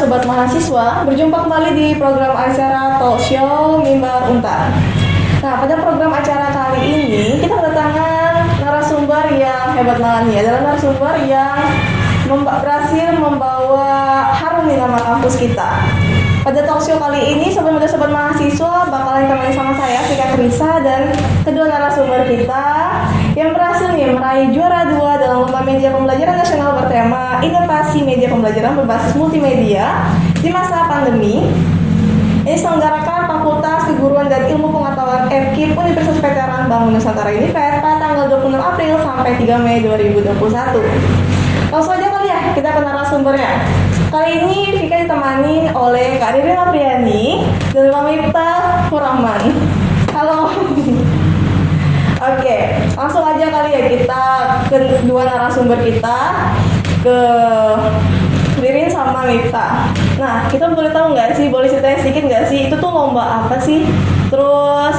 sobat mahasiswa, berjumpa kembali di program acara Talk Show Mimbar Untar. Nah, pada program acara kali ini kita kedatangan narasumber yang hebat banget nih. Adalah narasumber yang berhasil membawa harum di nama kampus kita. Pada talk show kali ini, sobat mahasiswa bakalan ditemani sama saya, Vika Krisa, dan kedua narasumber kita yang berhasil nih meraih juara 2 dalam lomba media pembelajaran nasional bertema inovasi media pembelajaran berbasis multimedia di masa pandemi. Ini diselenggarakan Fakultas Keguruan dan Ilmu Pengetahuan FKIP Universitas Veteran Bank Nusantara Univet pada tanggal 26 April sampai 3 Mei 2021. Langsung aja kali ya, kita ke narasumbernya. Kali ini Vika ditemani oleh Kak Ririn Apriani dan Pak Miftah Rahman. Halo. Oke, langsung aja kali ya kita ke dua narasumber kita, ke Ririn sama Miftah. Nah, kita boleh tahu nggak sih, boleh ceritain sedikit nggak sih, itu tuh lomba apa sih? Terus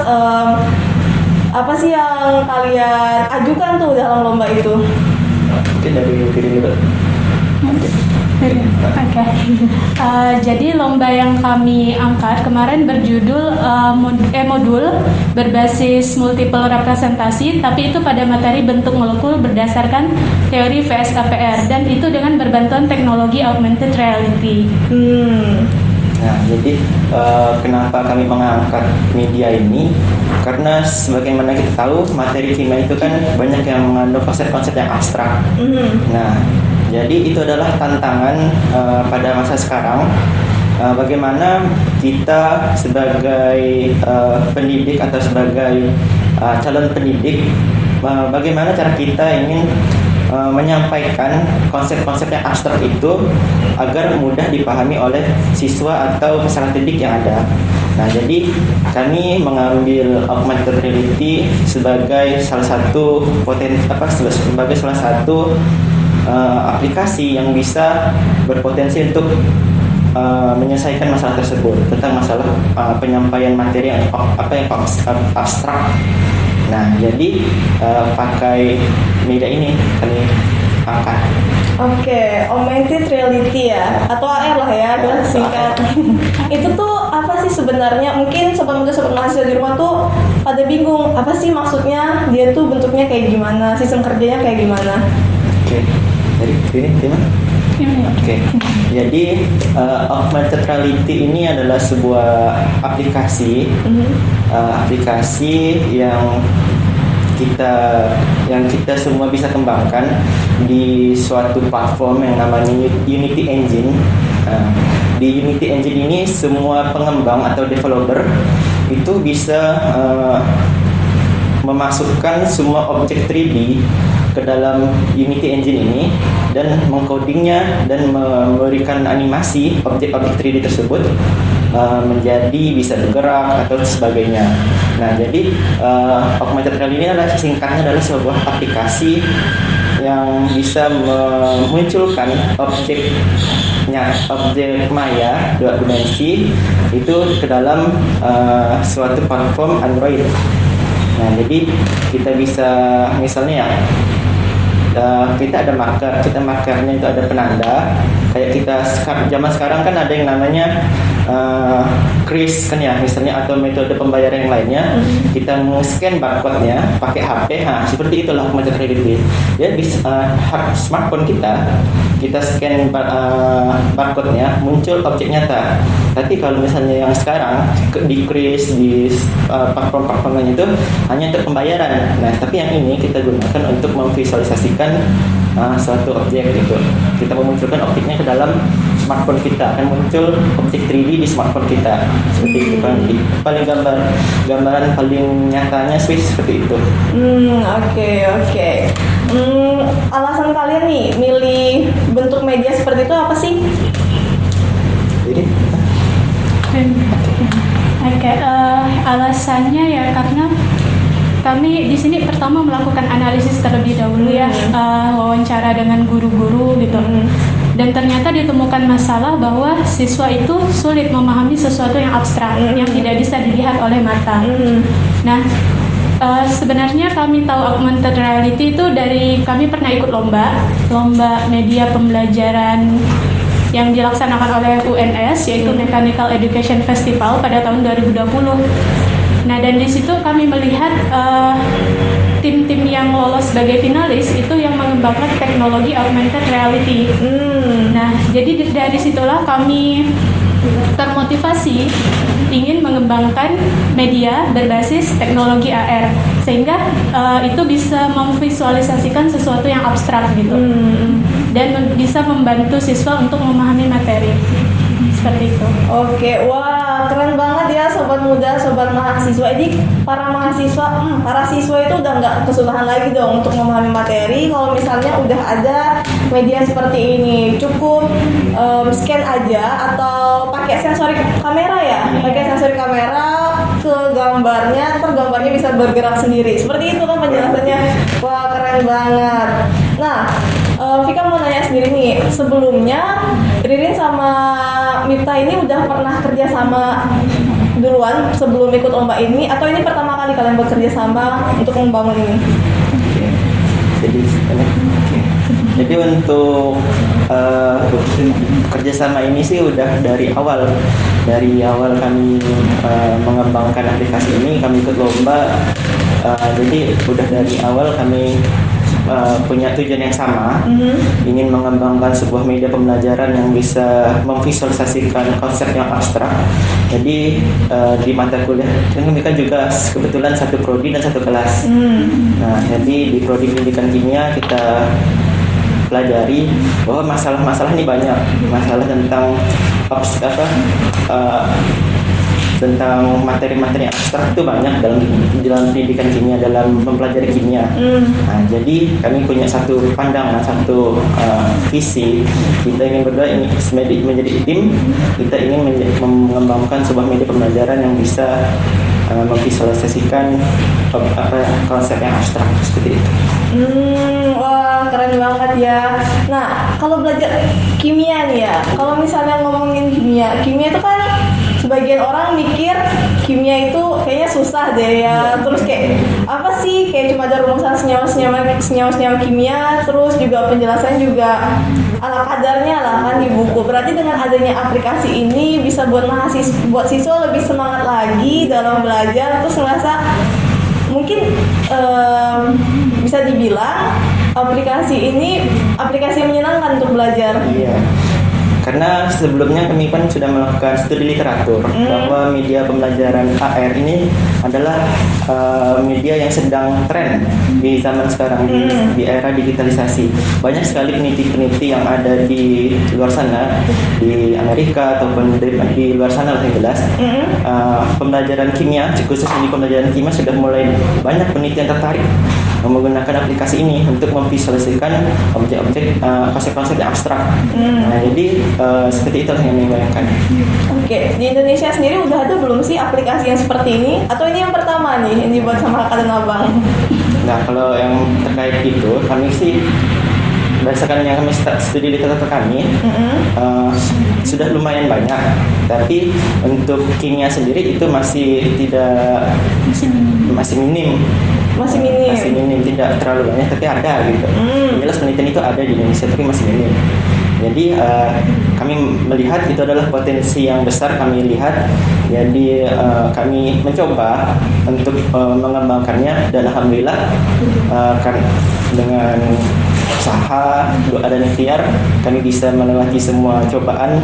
apa sih yang kalian ajukan tuh dalam lomba itu? Mungkin dari Ririn dulu. Oke. Jadi lomba yang kami angkat kemarin berjudul modul berbasis multiple representasi, tapi itu pada materi bentuk molekul berdasarkan teori VSKPR, dan itu dengan berbantuan teknologi augmented reality. Nah, jadi kenapa kami mengangkat media ini? Karena sebagaimana kita tahu, materi kimia itu kan banyak yang mengandung konsep-konsep yang abstrak. Nah, jadi itu adalah tantangan pada masa sekarang. Bagaimana kita sebagai pendidik atau sebagai calon pendidik, bagaimana cara kita ingin menyampaikan konsep-konsep yang abstrak itu agar mudah dipahami oleh siswa atau peserta didik yang ada. Nah, jadi kami mengambil augmented reality sebagai salah satu sebagai salah satu aplikasi yang bisa berpotensi untuk menyelesaikan masalah tersebut, tentang masalah penyampaian materi yang abstrak. Nah, jadi pakai media ini kami angkat. Oke, augmented reality ya, atau AR lah ya, adalah singkat. Itu tuh apa sih sebenarnya? Mungkin sobat mahasiswa di rumah tuh pada bingung, apa sih maksudnya? Dia tuh bentuknya kayak gimana? Sistem kerjanya kayak gimana? Oke, dari ini gimana? Oke, jadi augmented reality ini adalah sebuah aplikasi, aplikasi yang kita semua bisa kembangkan di suatu platform yang namanya Unity Engine. Di Unity Engine ini semua pengembang atau developer itu bisa memasukkan semua objek 3D ke dalam Unity Engine ini dan mengcodingnya dan memberikan animasi objek-objek 3D tersebut menjadi bisa bergerak atau sebagainya. Nah, jadi augmented reality ini adalah singkatnya adalah sebuah aplikasi yang bisa memunculkan objek maya 2 dimensi itu ke dalam suatu platform Android. Nah, jadi kita bisa misalnya kita ada marker, markernya itu ada penanda. Kayak kita zaman sekarang kan ada yang namanya kris kan ya, misalnya, atau metode pembayaran yang lainnya. Kita scan barcode-nya pakai HP. Nah, seperti itulah augmented reality. Ya, di smartphone kita scan barcode-nya, muncul objek nyata. Tapi kalau misalnya yang sekarang di kris, di platform-platform lain itu hanya untuk pembayaran. Nah, tapi yang ini kita gunakan untuk memvisualisasikan suatu objek gitu. Kita memunculkan objeknya ke dalam smartphone kita, akan muncul objek 3D di smartphone kita. Seperti itu kan. Paling gambaran paling nyatanya seperti itu. Oke. Alasan kalian nih milih bentuk media seperti itu apa sih? Jadi alasannya ya karena kami di sini pertama melakukan analisis terlebih dahulu ya, wawancara dengan guru-guru gitu. Dan ternyata ditemukan masalah bahwa siswa itu sulit memahami sesuatu yang abstrak, yang tidak bisa dilihat oleh mata. Nah, sebenarnya kami tahu augmented reality itu dari kami pernah ikut lomba media pembelajaran yang dilaksanakan oleh UNS, yaitu Mechanical Education Festival pada tahun 2020. Nah, dan di situ kami melihat tim-tim yang lolos sebagai finalis itu yang mengembangkan teknologi augmented reality. Nah, jadi dari situlah kami termotivasi ingin mengembangkan media berbasis teknologi AR, sehingga itu bisa memvisualisasikan sesuatu yang abstrak gitu, dan bisa membantu siswa untuk memahami materi. Seperti itu. Oke, wah keren banget ya sobat muda, sobat mahasiswa. Ini para mahasiswa, para siswa itu udah nggak kesusahan lagi dong untuk memahami materi. Kalau misalnya udah ada media seperti ini, cukup scan aja atau pakai sensor kamera ya, pakai sensor kamera ke gambarnya, ntar gambarnya bisa bergerak sendiri. Seperti itu kan penjelasannya. Wah keren banget. Nah, Vika mau nanya sendiri nih, sebelumnya Ririn sama Mifta ini udah pernah kerja sama duluan sebelum ikut lomba ini, atau ini pertama kali kalian bekerja sama untuk membangun ini? Jadi untuk kerjasama ini sih udah dari awal kami mengembangkan aplikasi ini, kami ikut lomba. Jadi udah dari awal kami punya tujuan yang sama, ingin mengembangkan sebuah media pembelajaran yang bisa memvisualisasikan konsep yang abstrak. Jadi di mata kuliah kami kan juga kebetulan satu prodi dan satu kelas. Nah, jadi di prodi pendidikan kimia kita pelajari bahwa masalah-masalah ini banyak, masalah tentang tentang materi-materi abstrak itu banyak dalam pendidikan kimia, dalam mempelajari kimia. Nah, jadi kami punya satu pandangan, satu visi. Kita ingin berdua ini menjadi tim. Kita ingin mengembangkan sebuah media pembelajaran yang bisa memvisualisasikan konsep yang abstrak seperti itu. Wah keren banget ya. Nah, kalau belajar kimia nih ya, kalau misalnya ngomongin kimia itu kan sebagian orang mikir kimia itu kayaknya susah deh ya. Terus kayak apa sih? Kayak cuma ada rumusan senyawa kimia, terus juga penjelasan juga ala kadarnya lah kan di buku. Berarti dengan adanya aplikasi ini bisa buat siswa lebih semangat lagi dalam belajar, terus ngerasa mungkin bisa dibilang aplikasi ini aplikasi yang menyenangkan untuk belajar. Iya. Karena sebelumnya kami kan sudah melakukan studi literatur bahwa media pembelajaran AR ini adalah media yang sedang tren di zaman sekarang, di era digitalisasi. Banyak sekali peneliti-peneliti yang ada di luar sana, di Amerika ataupun di luar sana lah yang jelas. Pembelajaran kimia, khususnya di pembelajaran kimia sudah mulai banyak peneliti yang tertarik menggunakan aplikasi ini untuk memvisualisasikan objek-objek konsep-konsep yang abstrak. Nah, jadi seperti itulah yang dibayangkan. Oke, di Indonesia sendiri udah ada belum sih aplikasi yang seperti ini? Atau ini yang pertama nih yang dibuat sama kakak dan abang? Nah, kalau yang terkait itu, kami sih berdasarkan yang kami studi literatur kami sudah lumayan banyak, tapi untuk kimia sendiri itu masih minim, tidak terlalu banyak, tapi ada gitu. Jelas penelitian itu ada di Indonesia, tapi masih minim. Jadi kami melihat itu adalah potensi yang besar kami lihat. Jadi kami mencoba untuk mengembangkannya, dan alhamdulillah kan dengan usaha, doa dan ikhtiar kami bisa melewati semua cobaan,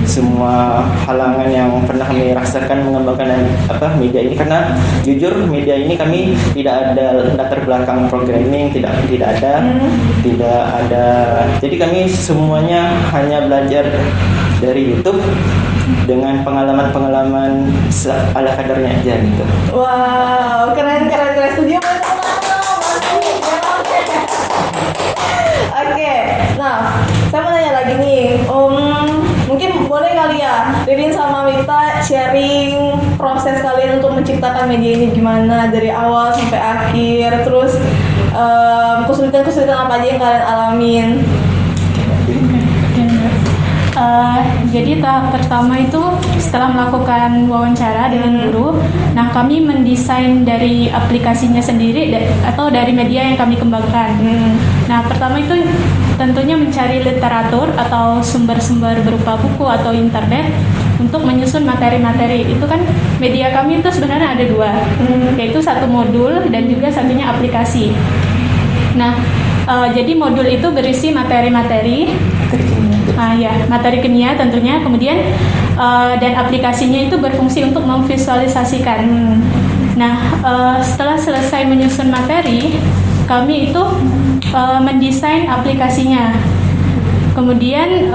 semua halangan yang pernah kami rasakan mengembangkan media ini. Karena jujur media ini kami tidak ada latar belakang programming, tidak ada. Jadi kami semuanya hanya belajar dari YouTube dengan pengalaman ala kadarnya aja gitu. Wow, keren studio. Oke, nah saya mau nanya lagi nih, mungkin boleh kali ya Ririn sama Mifta sharing proses kalian untuk menciptakan media ini gimana dari awal sampai akhir, terus kesulitan apa aja yang kalian alamin? Jadi tahap pertama itu setelah melakukan wawancara dengan guru, nah kami mendesain dari aplikasinya sendiri atau dari media yang kami kembangkan. Nah pertama itu tentunya mencari literatur atau sumber-sumber berupa buku atau internet untuk menyusun materi-materi. Itu kan media kami itu sebenarnya ada dua, yaitu satu modul dan juga satunya aplikasi. Nah, jadi modul itu berisi materi-materi, materi kimia tentunya. Kemudian dan aplikasinya itu berfungsi untuk memvisualisasikan. Nah, setelah selesai menyusun materi, kami itu mendesain aplikasinya. Kemudian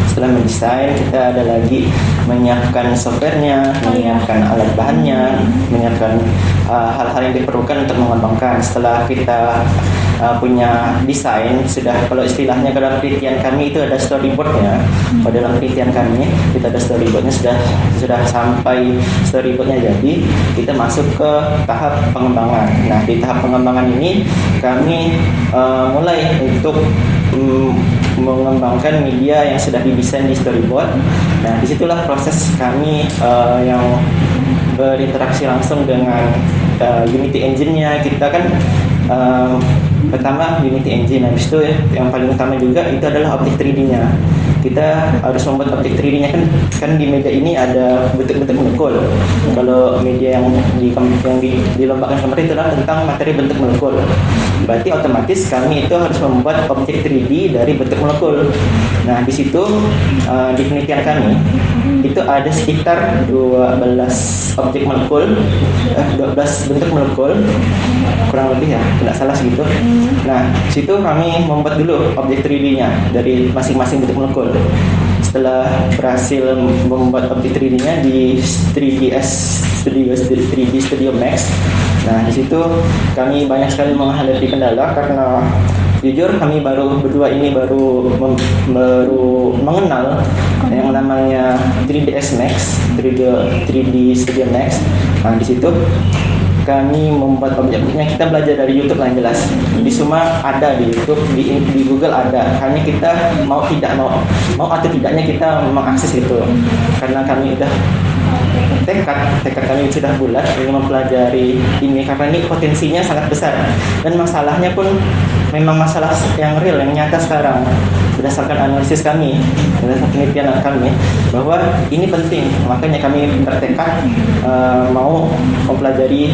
setelah mendesain, kita ada lagi menyiapkan softwarenya, menyiapkan alat bahannya, menyiapkan hal-hal yang diperlukan untuk mengembangkan. Setelah kita punya desain, sudah, kalau istilahnya dalam penelitian kami itu ada storyboardnya. Kalau dalam penelitian kami kita ada storyboardnya, sudah sampai storyboardnya jadi, kita masuk ke tahap pengembangan. Nah, di tahap pengembangan ini kami mulai untuk mengembangkan media yang sudah didesain di storyboard. Nah, disitulah proses kami yang berinteraksi langsung dengan Unity Engine-nya. Kita kan pertama Unity Engine, habis itu yang paling utama juga itu adalah objek 3D-nya. Kita harus membuat objek 3D-nya kan di media ini ada bentuk-bentuk molekul. Kalau media yang dilombakan kemarin itu adalah tentang materi bentuk molekul. Berarti otomatis kami itu harus membuat objek 3D dari bentuk molekul. Nah, di situ di penelitian kami itu ada sekitar 12 objek molekul, 12 bentuk molekul kurang lebih ya, tidak salah segitu. Nah, situ kami membuat dulu objek 3D-nya dari masing-masing bentuk molekul. Setelah berhasil membuat objek 3D-nya di 3D Studio Max, nah di situ kami banyak sekali menghadapi kendala karena jujur kami berdua ini baru mengenal yang namanya 3ds Max, 3D Studio Max. Nah, di situ kami membuat objeknya, kita belajar dari YouTube lah yang jelas. Jadi semua ada di YouTube, di Google ada. Hanya kita mau atau tidaknya kita mengakses itu. Karena kami udah tekad kami sudah bulat ingin mempelajari ini karena ini potensinya sangat besar dan masalahnya pun memang masalah yang real, yang nyata sekarang. Berdasarkan analisis kami, berdasarkan penelitian kami, bahwa ini penting. Makanya kami bertekad mau mempelajari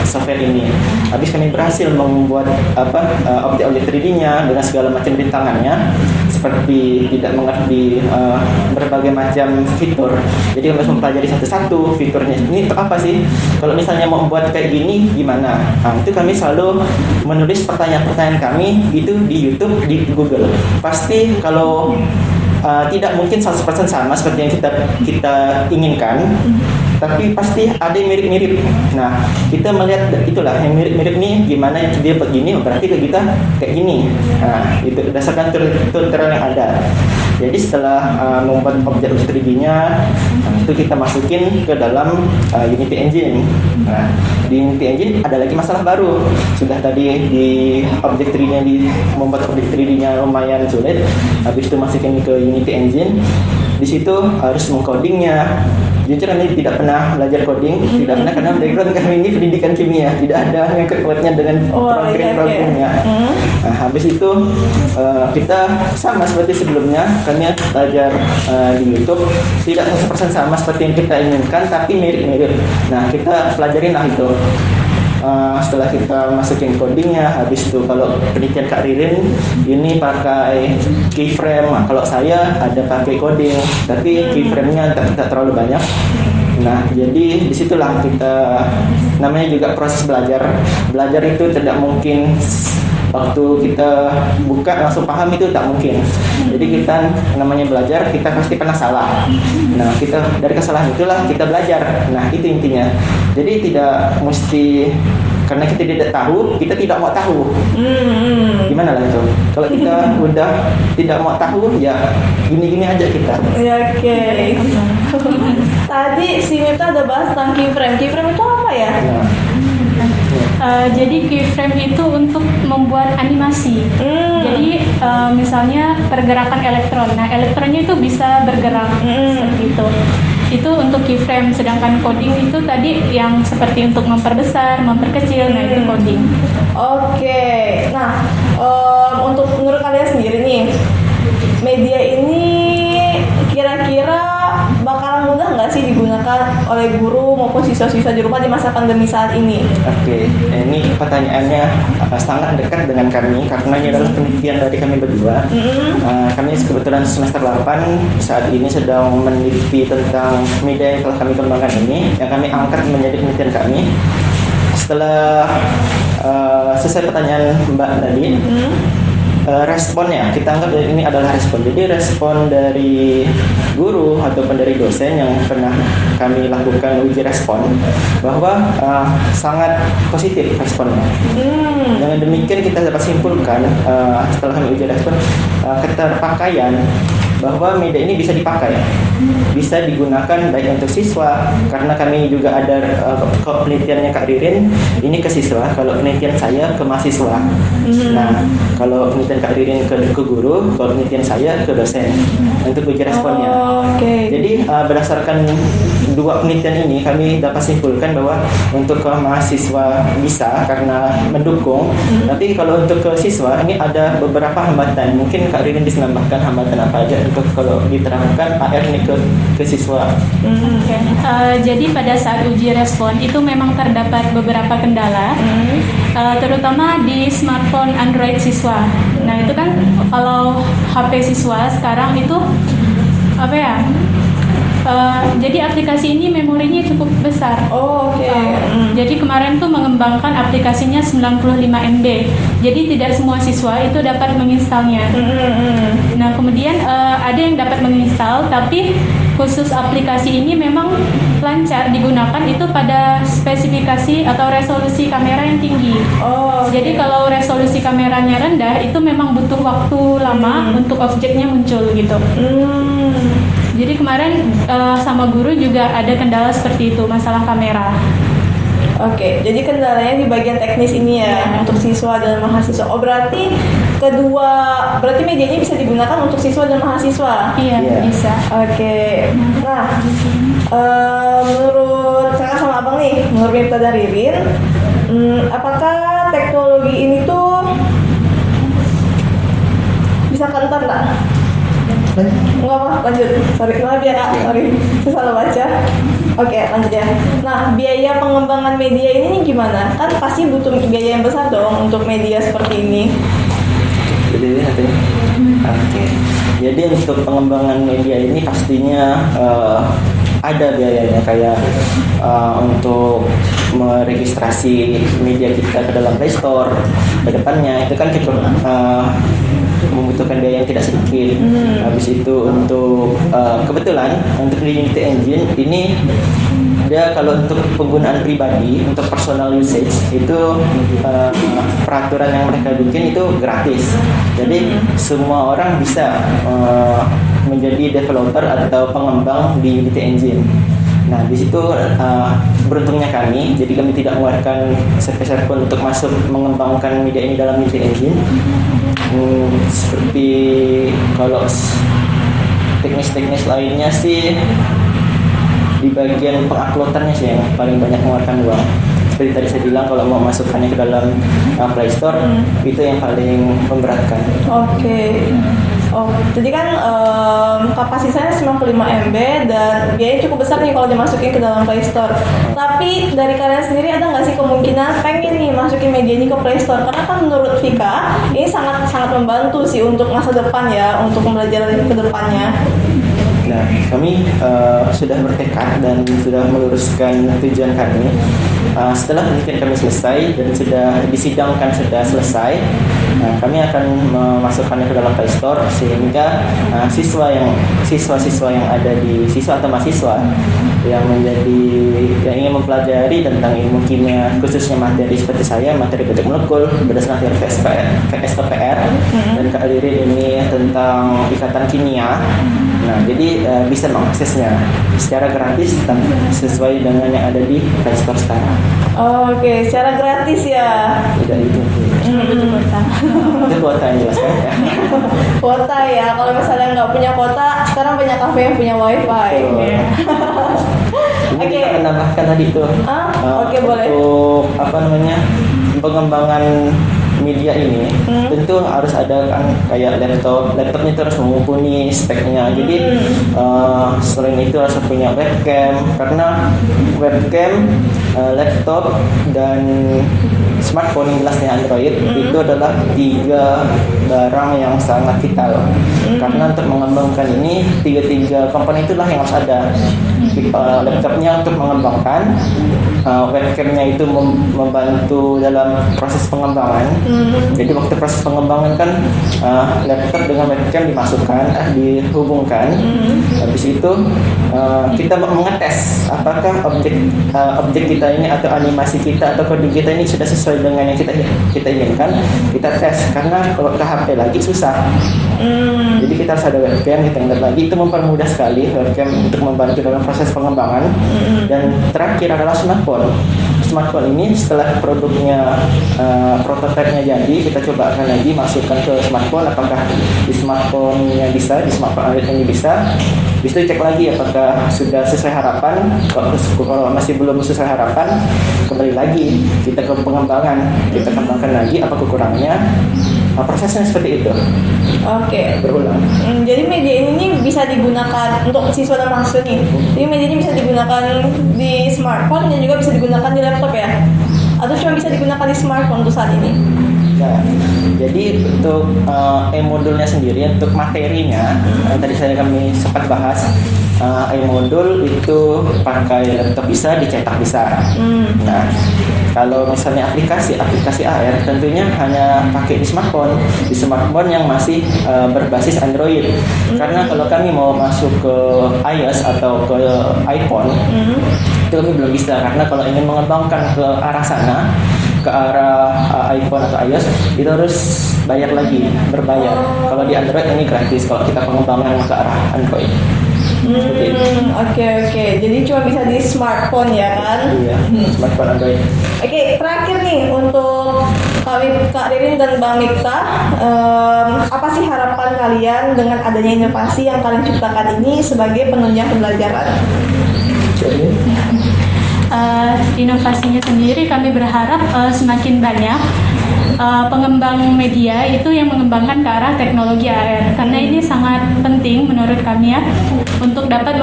software ini. Habis kami berhasil membuat objek-objek 3D-nya dengan segala macam rintangannya, seperti tidak mengerti berbagai macam fitur. Jadi harus mempelajari satu-satu fiturnya. Ini untuk apa sih? Kalau misalnya mau membuat kayak gini, gimana? Nah, itu kami selalu menulis pertanyaan-pertanyaan kami itu di YouTube, di Google. Pasti kalau tidak mungkin 100% sama seperti yang kita inginkan, tapi pasti ada yang mirip-mirip. Nah, kita melihat itulah yang mirip-mirip nih, gimana dia begini, berarti ke kita kayak gini. Nah, itu berdasarkan tutorial yang ada. Jadi setelah membuat objek 3D-nya, itu kita masukin ke dalam Unity Engine. Nah, di Unity Engine ada lagi masalah baru. Sudah tadi di objek 3D-nya membuat objek 3D-nya lumayan sulit. Habis itu masukin ke Unity Engine. Di situ harus mengcodingnya. Jujur kami tidak pernah belajar coding, tidak pernah, karena background kami ini pendidikan kimia, tidak ada yang kuatnya dengan programming-programmingnya. Nah, habis itu kita sama seperti sebelumnya, kami belajar di YouTube, tidak 100% sama seperti yang kita inginkan, tapi mirip-mirip. Nah, kita pelajarin lah itu. Setelah kita masukin codingnya, habis itu kalau penelitian Kak Ririn ini pakai keyframe. Nah, kalau saya ada pakai coding, tapi keyframe-nya tidak terlalu banyak. Nah, jadi disitulah kita, namanya juga proses belajar. Belajar itu tidak mungkin waktu kita buka langsung paham, itu tak mungkin. Jadi kita namanya belajar, kita pasti pernah salah. Nah, kita dari kesalahan itulah kita belajar. Nah, itu intinya. Jadi tidak mesti karena kita tidak tahu, kita tidak mau tahu. Gimana lah itu? Kalau kita udah tidak mau tahu, ya gini-gini aja kita. Ya, oke. Tadi si Mita ada bahas tentang keyframe. Keyframe itu apa ya? Nah, Jadi keyframe itu untuk membuat animasi. Jadi misalnya pergerakan elektron. Nah, elektronnya itu bisa bergerak seperti itu. Itu untuk keyframe. Sedangkan coding itu tadi yang seperti untuk memperbesar, memperkecil. Nah, itu coding. Oke. Nah, untuk menurut kalian sendiri nih, media ini kira-kira bakalan mudah nggak sih digunakan oleh guru maupun siswa-siswa di rumah di masa pandemi saat ini? Oke, ini pertanyaannya sangat dekat dengan kami karena ini adalah penelitian dari kami berdua. Kami kebetulan semester 8 saat ini sedang meneliti tentang media yang telah kami kembangkan ini, yang kami angkat menjadi penelitian kami. Setelah selesai pertanyaan Mbak tadi, responnya kita anggap ini adalah respon. Jadi respon dari guru ataupun dari dosen yang pernah kami lakukan uji respon bahwa sangat positif responnya. Dengan demikian kita dapat simpulkan setelah kami uji respon keterpakaian bahwa media ini bisa dipakai, bisa digunakan baik untuk siswa karena kami juga ada penelitiannya Kak Ririn ini ke siswa, kalau penelitian saya ke mahasiswa. Nah, kalau penelitian Kak Ririn ke guru, kalau penelitian saya ke dosen untuk uji responnya. Jadi berdasarkan dua penelitian ini kami dapat simpulkan bahwa untuk ke mahasiswa bisa karena mendukung, tapi kalau untuk ke siswa ini ada beberapa hambatan. Mungkin Kak Ririn bisa menambahkan hambatan apa aja untuk kalau diterapkan AR ini ke siswa. Jadi pada saat uji respon itu memang terdapat beberapa kendala, terutama di smartphone Android siswa. Nah itu kan kalau HP siswa sekarang itu apa ya? Jadi aplikasi ini memorinya cukup besar. Jadi kemarin tuh mengembangkan aplikasinya 95 MB. Jadi tidak semua siswa itu dapat menginstalnya. Nah kemudian ada yang dapat menginstal, tapi khusus aplikasi ini memang lancar digunakan itu pada spesifikasi atau resolusi kamera yang tinggi. Jadi kalau resolusi kameranya rendah itu memang butuh waktu lama untuk objeknya muncul gitu. Jadi kemarin sama guru juga ada kendala seperti itu, masalah kamera. Jadi kendalanya di bagian teknis ini ya, untuk siswa dan mahasiswa. Berarti media ini bisa digunakan untuk siswa dan mahasiswa? Iya. Bisa. Nah, menurut kakak sama abang nih, menurut Mifta dan Ririn, apakah teknologi ini tuh bisa kentar nggak? Enggak apa, lanjut. Maaf ya kak, susah lo baca. Lanjut ya. Nah, biaya pengembangan media ini nih gimana? Kan pasti butuh biaya yang besar dong untuk media seperti ini. Jadi untuk pengembangan media ini pastinya ada biayanya, kayak untuk meregistrasi media kita ke dalam Play Store ke depannya itu kan cukup membutuhkan biaya yang tidak sedikit. Habis itu untuk kebetulan untuk di Unity Engine ini dia kalau untuk penggunaan pribadi, untuk personal usage itu peraturan yang mereka bikin itu gratis. Jadi semua orang bisa menjadi developer atau pengembang di Unity Engine. Nah, di situ beruntungnya kami, jadi kami tidak mengeluarkan sepeser pun untuk masuk mengembangkan media ini dalam Unity Engine. Seperti kalau teknis-teknis lainnya sih di bagian penguploadannya sih yang paling banyak mengeluarkan uang. Seperti tadi saya bilang, kalau mau masukkannya ke dalam Play Store itu yang paling memberatkan. Jadi kan kapasitasnya 95 MB dan biayanya cukup besar nih kalau dimasukin ke dalam Play Store. Tapi dari kalian sendiri ada nggak sih kemungkinan pengen nih masukin media ini ke Play Store? Karena kan menurut Vika ini sangat membantu sih untuk masa depan ya, untuk pembelajaran ke depannya. Nah, kami sudah bertekad dan sudah meluruskan tujuan kami. Setelah penelitian kami selesai dan sudah disidangkan sudah selesai, kami akan memasukkannya ke dalam Play Store sehingga siswa yang ada di siswa atau mahasiswa yang ingin mempelajari tentang ilmu kimia, khususnya materi seperti saya, materi bentuk molekul berdasarkan teori VSPR dan Kak Ririn ini tentang ikatan kimia. Nah, jadi bisa mengaksesnya secara gratis sesuai dengan yang ada di Play Store sekarang. Oke, secara gratis ya. Tidak itu. Betul kuota. Itu kuota yang jelaskan ya. Kuota ya. Kalau misalnya nggak punya kuota, sekarang banyak kafe yang punya wifi. Betul. Iya. Ini Oke. kita menambahkan tadi tuh. Oke, boleh. Untuk apa namanya pengembangan media ini tentu harus ada kan kayak laptopnya itu harus mumpuni speknya. Jadi selain itu harus punya webcam, karena webcam, laptop dan smartphone yang jelasnya Android itu adalah 3 barang yang sangat vital. Karena untuk mengembangkan ini 3 komponen itulah yang harus ada. Laptopnya untuk mengembangkan, webcamnya itu membantu dalam proses pengembangan. Jadi waktu proses pengembangan kan laptop dengan webcam dimasukkan, dihubungkan. Habis itu kita mengetes apakah objek kita ini atau animasi kita atau kode kita ini sudah sesuai dengan yang kita inginkan. Kita tes, karena kalau ke HP lagi susah. Jadi kita harus ada webcam, kita ingat lagi, itu mempermudah sekali webcam untuk membantu dalam proses pengembangan. Dan terakhir adalah smartphone. Smartphone ini setelah produknya prototipenya jadi, kita coba akan lagi masukkan ke smartphone, apakah di smartphone-nya bisa, di smartphone Android ini bisa. Bisa cek lagi apakah sudah sesuai harapan. Kalau masih belum sesuai harapan, kembali lagi kita ke pengembangan, kita kembangkan lagi apa kekurangannya. Prosesnya seperti itu. Oke. Berulang. Jadi media ini bisa digunakan untuk siswa dan mahasiswa nih. Jadi media ini bisa digunakan di smartphone dan juga bisa digunakan di laptop ya? Atau cuma bisa digunakan di smartphone untuk saat ini? Ya, jadi untuk e-modulnya sendiri, untuk materinya yang tadi kami sempat bahas, e-modul itu pakai laptop bisa, dicetak bisa. Nah, kalau misalnya aplikasi AR tentunya hanya pakai di smartphone yang masih berbasis Android. Karena kalau kami mau masuk ke iOS atau ke iPhone, itu kami belum bisa, karena kalau ingin mengembangkan ke arah sana, ke arah iPhone atau iOS, itu harus berbayar. Kalau di Android ini gratis kalau kita pengembangan ke arah Android. Oke. Jadi cuma bisa di smartphone ya kan? Iya, smartphone Android. Oke, terakhir nih untuk Kak Ririn dan Bang Mikta, apa sih harapan kalian dengan adanya inovasi yang kalian ciptakan ini sebagai penunjang pembelajaran? Jadi, Inovasinya sendiri kami berharap semakin banyak pengembang media itu yang mengembangkan ke arah teknologi AR, karena ini sangat penting menurut kami ya, untuk dapat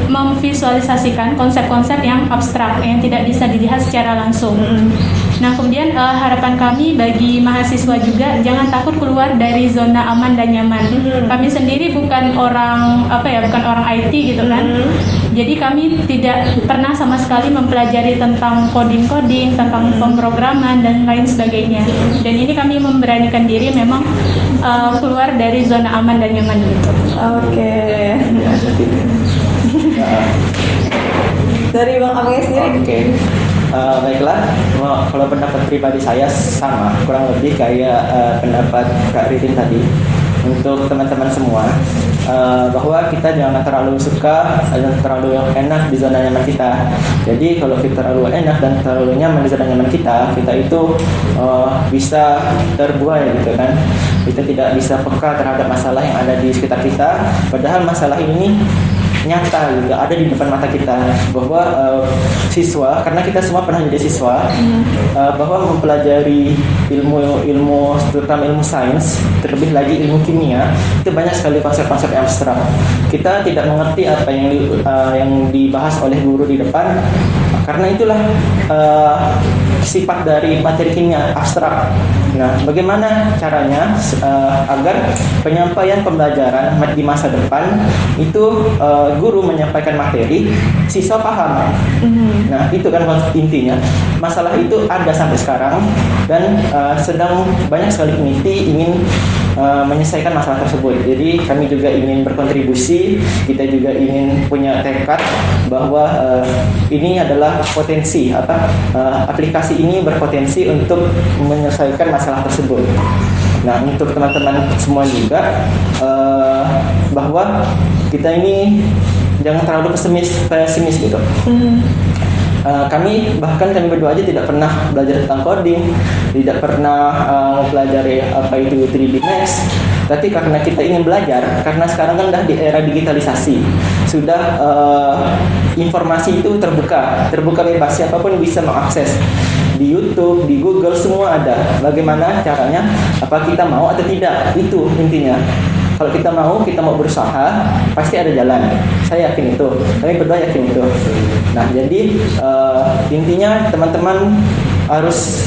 memvisualisasikan konsep-konsep yang abstrak yang tidak bisa dilihat secara langsung. Nah, kemudian harapan kami bagi mahasiswa juga jangan takut keluar dari zona aman dan nyaman. Kami sendiri bukan orang IT gitu kan. Jadi kami tidak pernah sama sekali mempelajari tentang coding, tentang pemrograman dan lain sebagainya. Dan ini kami memberanikan diri memang keluar dari zona aman dan nyaman gitu. Oke. ya, seperti itu. Dari Bang Abangnya sendiri? Oke. Baiklah, kalau pendapat pribadi saya sama, kurang lebih kayak pendapat Kak Ririn tadi. Untuk teman-teman semua, bahwa kita jangan terlalu suka dan terlalu enak di zona nyaman kita. Jadi kalau kita terlalu enak dan terlalu nyaman di zona nyaman kita itu bisa terbuai gitu kan. Kita tidak bisa peka terhadap masalah yang ada di sekitar kita. Padahal masalah ini nyata gitu, ada di depan mata kita, bahwa siswa, karena kita semua pernah jadi siswa, bahwa mempelajari ilmu terutama ilmu sains, terlebih lagi ilmu kimia, itu banyak sekali konsep-konsep yang abstrak. Kita tidak mengerti apa yang dibahas oleh guru di depan, karena itulah sifat dari materi kimia abstrak. Nah, bagaimana caranya agar penyampaian pembelajaran di masa depan itu guru menyampaikan materi, siswa paham. Nah, itu kan intinya. Masalah itu ada sampai sekarang dan sedang banyak sekali peneliti ingin menyelesaikan masalah tersebut. Jadi kami juga ingin berkontribusi, kita juga ingin punya tekad bahwa ini adalah potensi aplikasi ini berpotensi untuk menyelesaikan masalah tersebut. Nah, untuk teman-teman semua juga bahwa kita ini jangan terlalu pesimis gitu. Kami berdua aja tidak pernah belajar tentang coding, tidak pernah mempelajari apa itu 3D Max. Tapi karena kita ingin belajar, karena sekarang kan udah di era digitalisasi, sudah informasi itu terbuka bebas, siapapun bisa mengakses. Di YouTube, di Google semua ada. Bagaimana caranya? Apa kita mau atau tidak? Itu intinya. Kalau kita mau berusaha, pasti ada jalan. Saya yakin itu. Kami berdua yakin itu. Nah, jadi intinya teman-teman harus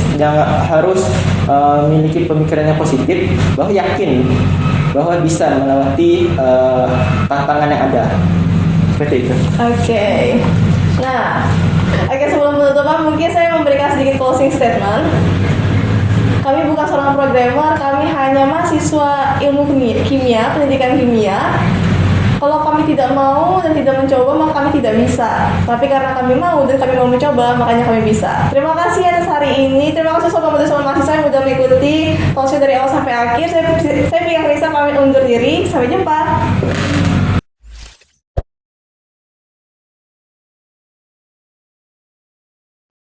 memiliki pemikiran yang positif, bahwa yakin bahwa bisa melewati tantangan yang ada. Seperti itu. Oke. Nah, sebelum penutupan mungkin saya memberikan sedikit closing statement. Kami bukan seorang programmer, kami hanya mahasiswa ilmu kimia, pendidikan kimia. Kalau kami tidak mau dan tidak mencoba, maka kami tidak bisa. Tapi karena kami mau dan kami mau mencoba, makanya kami bisa. Terima kasih atas hari ini. Terima kasih sobat muda sobat mahasiswa yang sudah mengikuti talkshow dari awal sampai akhir. Saya Pia Risa pamit undur diri. Sampai jumpa.